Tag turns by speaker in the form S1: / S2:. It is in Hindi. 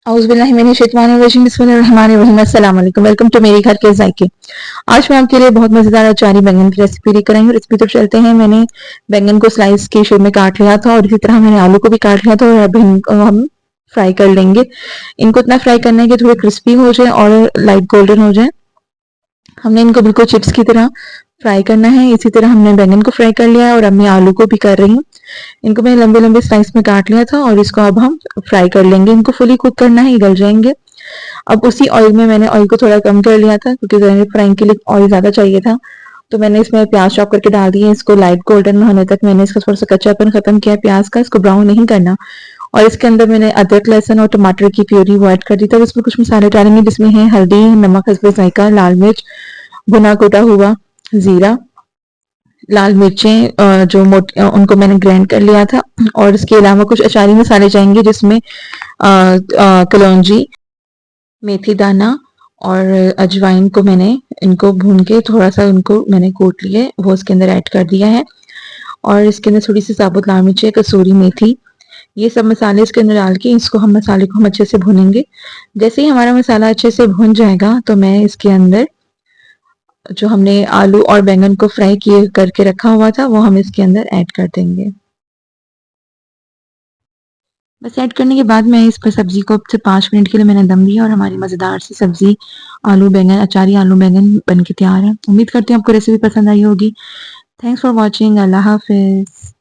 S1: बिस्मिल्लाहिर्रहमानिर्रहीम। वेलकम टू मेरे घर के जायके। आज मैं आपके लिए बहुत मज़ेदार अचारी बैंगन की रेसिपी लेकर आई हूँ। रेसिपी तो चलते हैं। मैंने बैंगन को स्लाइस के शेप में काट लिया था और इसी तरह मैंने आलू को भी काट लिया था और अब इनको हम फ्राई कर लेंगे। इनको इतना फ्राई करना है कि थोड़े क्रिस्पी हो जाए और लाइट गोल्डन हो जाए। हमने इनको बिल्कुल चिप्स की तरह फ्राई करना है। इसी तरह हमने बैंगन को फ्राई कर लिया है और अब मैं आलू को भी कर रही हूँ। इनको मैंने लंबे लंबे स्लाइस में काट लिया था और इसको अब हम फ्राई कर लेंगे। इनको फुली कुक करना है, ये गल जाएंगे। अब उसी ऑयल में मैंने ऑयल को थोड़ा कम कर लिया था क्योंकि फ्राइंग के लिए ऑयल ज़्यादा चाहिए था। तो मैंने इसमें प्याज चॉप करके डाल दिए। इसको लाइट गोल्डन होने तक मैंने इसका थोड़ा सा कच्चापन खत्म किया प्याज का। इसको ब्राउन नहीं करना। और इसके अंदर मैंने अदरक, लहसुन और टमाटर की प्यूरी वो ऐड कर दी। तब इसमें कुछ मसाले डालेंगे जिसमें है हल्दी, नमक हस्बे जायका, लाल मिर्च, भुना कुटा हुआ जीरा, लाल मिर्चें जो मोटी उनको मैंने ग्राइंड कर लिया था। और इसके अलावा कुछ अचारी मसाले जाएंगे जिसमें कलौंजी, मेथी दाना और अजवाइन को मैंने इनको भून के थोड़ा सा इनको मैंने कूट लिए वो इसके अंदर ऐड कर दिया है। और इसके अंदर थोड़ी सी साबुत लाल मिर्चें, कसूरी मेथी, ये सब मसाले इसके अंदर डाल के इसको हम मसाले को हम अच्छे से भूनेंगे। जैसे ही हमारा मसाला अच्छे से भुन जाएगा तो मैं इसके अंदर जो हमने आलू और बैंगन को फ्राई किए करके रखा हुआ था वो हम इसके अंदर ऐड कर देंगे। बस ऐड करने के बाद मैं इस पर सब्जी को अब से 5 मिनट के लिए मैंने दम दिया और हमारी मज़ेदार सी सब्जी आलू बैंगन अचारी आलू बैंगन बन के तैयार है। उम्मीद करती हूँ आपको रेसिपी पसंद आई होगी। Thanks for watching. अल्लाह हाफिज़।